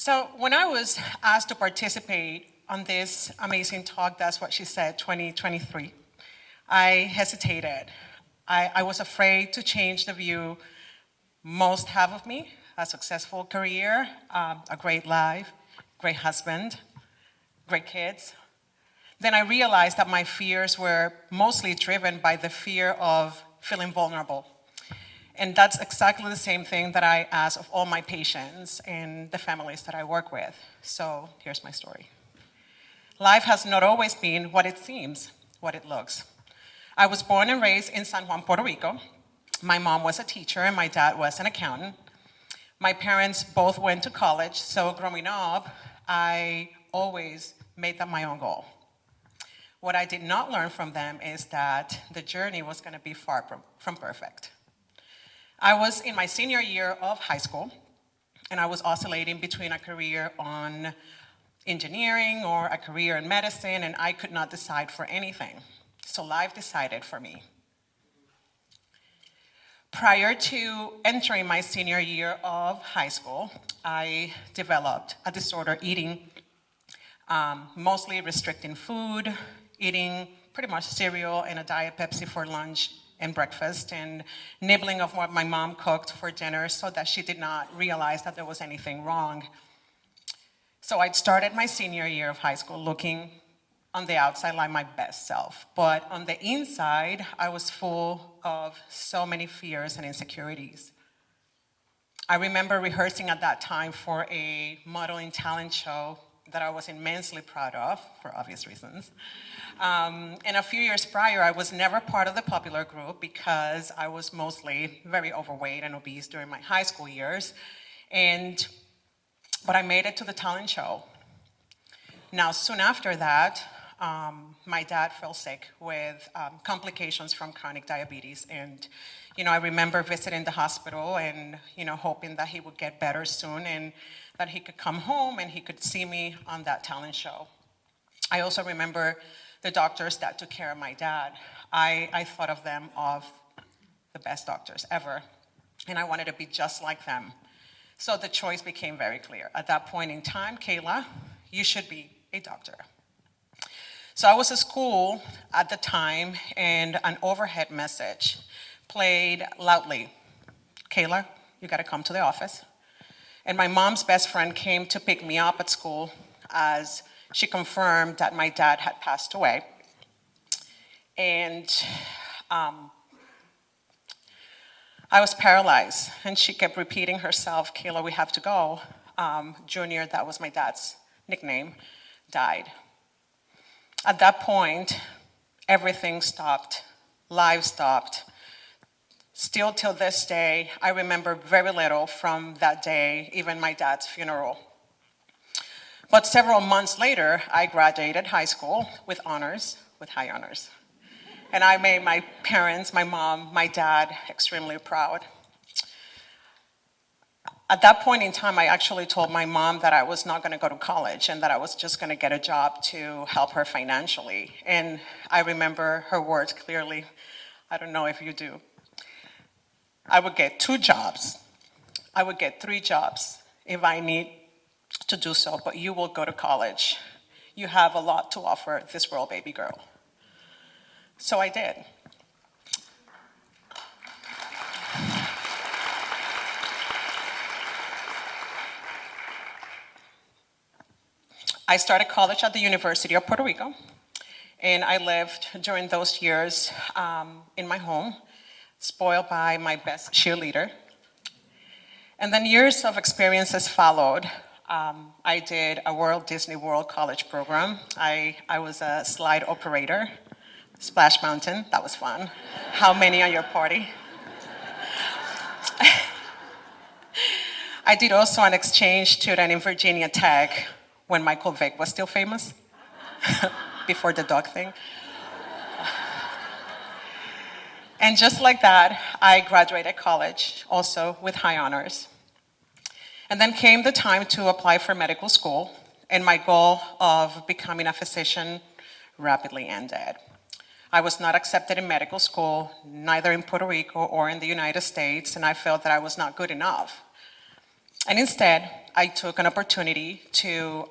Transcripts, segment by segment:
So when I was asked to participate on this amazing talk, That's What She Said 2023, I hesitated. I was afraid to change the view most have of me: a successful career, a great life, great husband, great kids. Then I realized that my fears were mostly driven by the fear of feeling vulnerable. And that's exactly the same thing that I ask of all my patients and the families that I work with. So here's my story. Life has not always been what it seems, what it looks. I was born and raised in San Juan, Puerto Rico. My mom was a teacher and my dad was an accountant. My parents both went to college, so growing up, I always made that my own goal. What I did not learn from them is that the journey was going to be far from perfect. I was in my senior year of high school, and I was oscillating between a career on engineering or a career in medicine, and I could not decide for anything. So life decided for me. Prior to entering my senior year of high school, I developed a disorder eating, mostly restricting food, eating pretty much cereal and a Diet Pepsi for lunch and breakfast, and nibbling of what my mom cooked for dinner so that she did not realize that there was anything wrong. So I'd started my senior year of high school looking on the outside like my best self, but on the inside, I was full of so many fears and insecurities. I remember rehearsing at that time for a modeling talent show that I was immensely proud of, for obvious reasons. And a few years prior, I was never part of the popular group because I was mostly very overweight and obese during my high school years. But I made it to the talent show. Now, soon after that, my dad fell sick with complications from chronic diabetes. And, I remember visiting the hospital and, hoping that he would get better soon and that he could come home and he could see me on that talent show. I also remember the doctors that took care of my dad. I thought of them of the best doctors ever, and I wanted to be just like them. So the choice became very clear. At that point in time, Keila, you should be a doctor. So I was at school at the time, and an overhead message played loudly. Keila, you gotta come to the office. And my mom's best friend came to pick me up at school as she confirmed that my dad had passed away. And I was paralyzed, and she kept repeating herself, Keila, we have to go. Junior, that was my dad's nickname, died. At that point, everything stopped. Life stopped. Still till this day, I remember very little from that day, even my dad's funeral. But several months later, I graduated high school with honors, with high honors. And I made my parents, my mom, my dad extremely proud. At that point in time, I actually told my mom that I was not going to go to college and that I was just going to get a job to help her financially. And I remember her words clearly. I don't know if you do. I would get 2 jobs. I would get 3 jobs if I need to do so, but you will go to college. You have a lot to offer this world, baby girl. So I did. I started college at the University of Puerto Rico, and I lived during those years in my home, spoiled by my best cheerleader. And then years of experiences followed. I did a Walt Disney World college program. I was a slide operator, Splash Mountain, that was fun. How many at your party? I did also an exchange student in Virginia Tech when Michael Vick was still famous, before the dog thing. And just like that, I graduated college, also with high honors. And then came the time to apply for medical school, and my goal of becoming a physician rapidly ended. I was not accepted in medical school, neither in Puerto Rico or in the United States, and I felt that I was not good enough. And instead, I took an opportunity to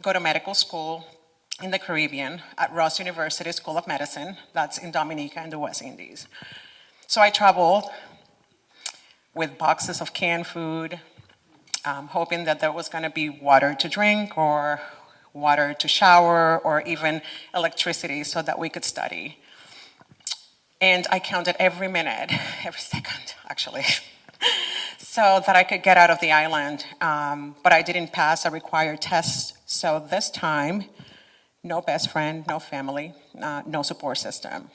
go to medical school in the Caribbean at Ross University School of Medicine, that's in Dominica in the West Indies. So I traveled with boxes of canned food, hoping that there was gonna be water to drink or water to shower or even electricity so that we could study. And I counted every minute, every second actually, so that I could get out of the island. But I didn't pass a required test, so this time, no best friend, no family, no support system.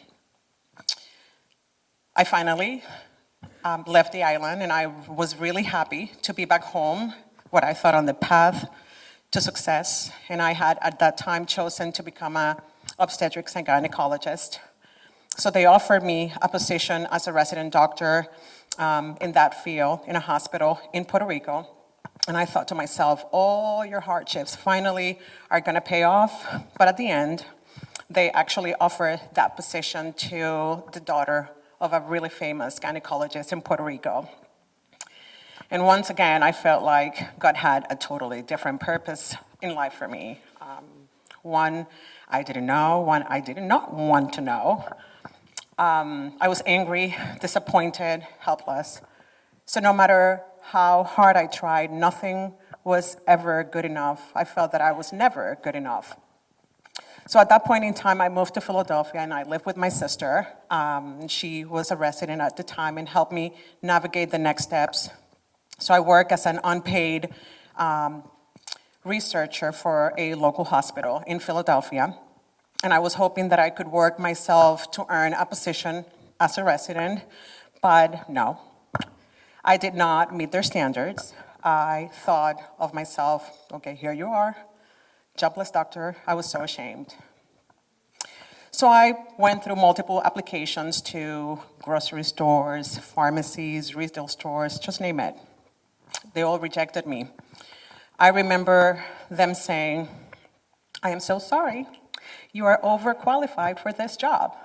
I finally left the island, and I was really happy to be back home, what I thought on the path to success. And I had at that time chosen to become an obstetrics and gynecologist. So they offered me a position as a resident doctor in that field in a hospital in Puerto Rico. And I thought to myself, all your hardships finally are gonna pay off. But at the end, they actually offered that position to the daughter of a really famous gynecologist in Puerto Rico. And once again, I felt like God had a totally different purpose in life for me. One I didn't know, one I did not want to know. I was angry, disappointed, helpless. So no matter how hard I tried, nothing was ever good enough. I felt that I was never good enough. So at that point in time, I moved to Philadelphia and I lived with my sister. She was a resident at the time and helped me navigate the next steps. So I work as an unpaid researcher for a local hospital in Philadelphia. And I was hoping that I could work myself to earn a position as a resident, but no. I did not meet their standards. I thought of myself, okay, here you are, jobless doctor. I was so ashamed. So I went through multiple applications to grocery stores, pharmacies, retail stores, just name it. They all rejected me. I remember them saying, I am so sorry, you are overqualified for this job.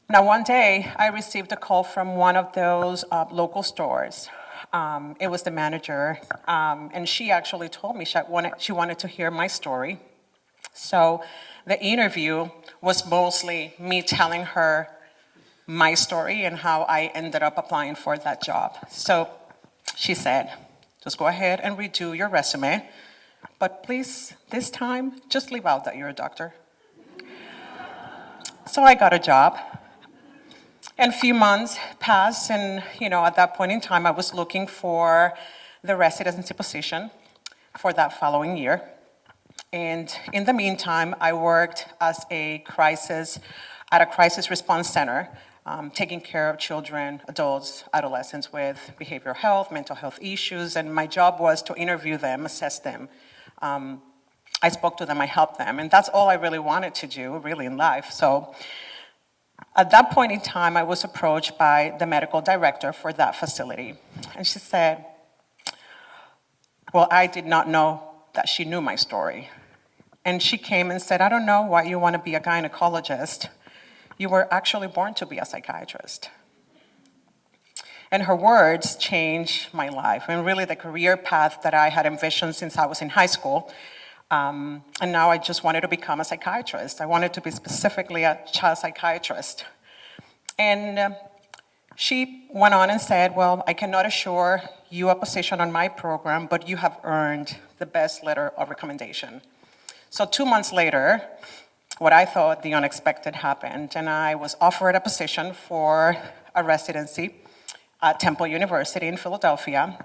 Now, one day, I received a call from one of those local stores. It was the manager, and she actually told me she wanted to hear my story. So the interview was mostly me telling her my story and how I ended up applying for that job. So she said, just go ahead and redo your resume, but please, this time, just leave out that you're a doctor. So I got a job. And a few months passed, and at that point in time, I was looking for the residency position for that following year. And in the meantime, I worked as at a crisis response center, taking care of children, adults, adolescents with behavioral health, mental health issues, and my job was to interview them, assess them. I spoke to them, I helped them, and that's all I really wanted to do, really, in life. So at that point in time, I was approached by the medical director for that facility. And she said, well, I did not know that she knew my story. And she came and said, I don't know why you want to be a gynecologist. You were actually born to be a psychiatrist. And her words changed my life and really the career path that I had envisioned since I was in high school. And now I just wanted to become a psychiatrist. I wanted to be specifically a child psychiatrist. And she went on and said, well, I cannot assure you a position on my program, but you have earned the best letter of recommendation. So 2 months later, what I thought the unexpected happened, and I was offered a position for a residency at Temple University in Philadelphia.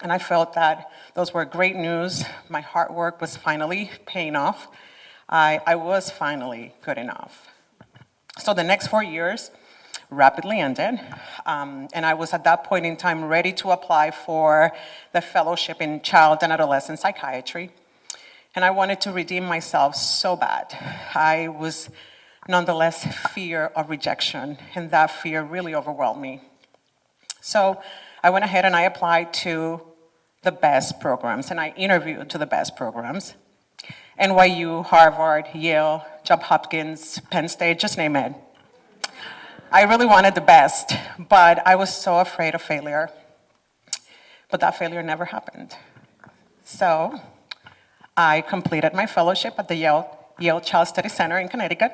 And I felt that those were great news. My hard work was finally paying off. I was finally good enough. So the next 4 years rapidly ended, and I was at that point in time ready to apply for the fellowship in child and adolescent psychiatry. And I wanted to redeem myself so bad. I was nonetheless fear of rejection, and that fear really overwhelmed me. So I went ahead and I applied to the best programs, and I interviewed to the best programs. NYU, Harvard, Yale, Johns Hopkins, Penn State, just name it. I really wanted the best, but I was so afraid of failure. but that failure never happened. So I completed my fellowship at the Yale Child Study Center in Connecticut.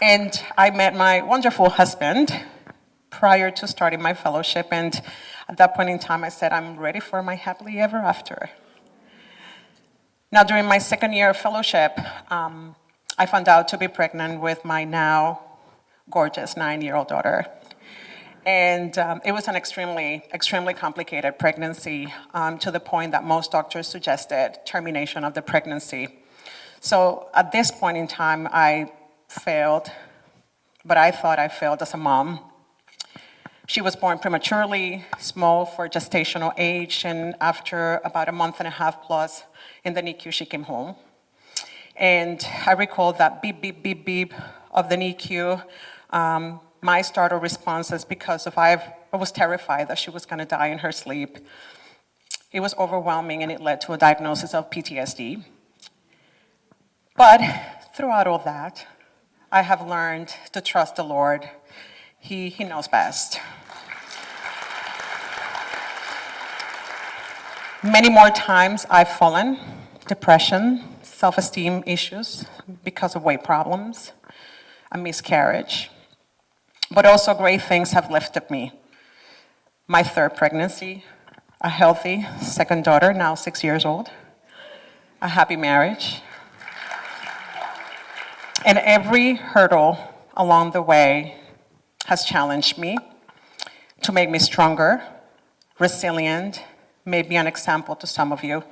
And I met my wonderful husband prior to starting my fellowship, and at that point in time, I said, I'm ready for my happily ever after. Now, during my second year of fellowship, I found out to be pregnant with my now gorgeous 9-year-old daughter. And it was an extremely complicated pregnancy, to the point that most doctors suggested termination of the pregnancy. So at this point in time, I failed, but I thought I failed as a mom. She was born prematurely, small for gestational age, and after about a month and a half plus in the NICU, she came home. And I recall that beep, beep, beep, beep of the NICU, my startle responses, because I was terrified that she was gonna die in her sleep. It was overwhelming, and it led to a diagnosis of PTSD. But throughout all that, I have learned to trust the Lord. He knows best. Many more times I've fallen, depression, self-esteem issues because of weight problems, a miscarriage. But also great things have lifted me. My third pregnancy, a healthy second daughter, now 6 years old, a happy marriage. And every hurdle along the way has challenged me to make me stronger, resilient, made me an example to some of you.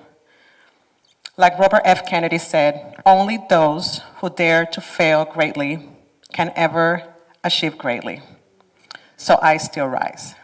Like Robert F. Kennedy said, only those who dare to fail greatly can ever achieve greatly. So I still rise.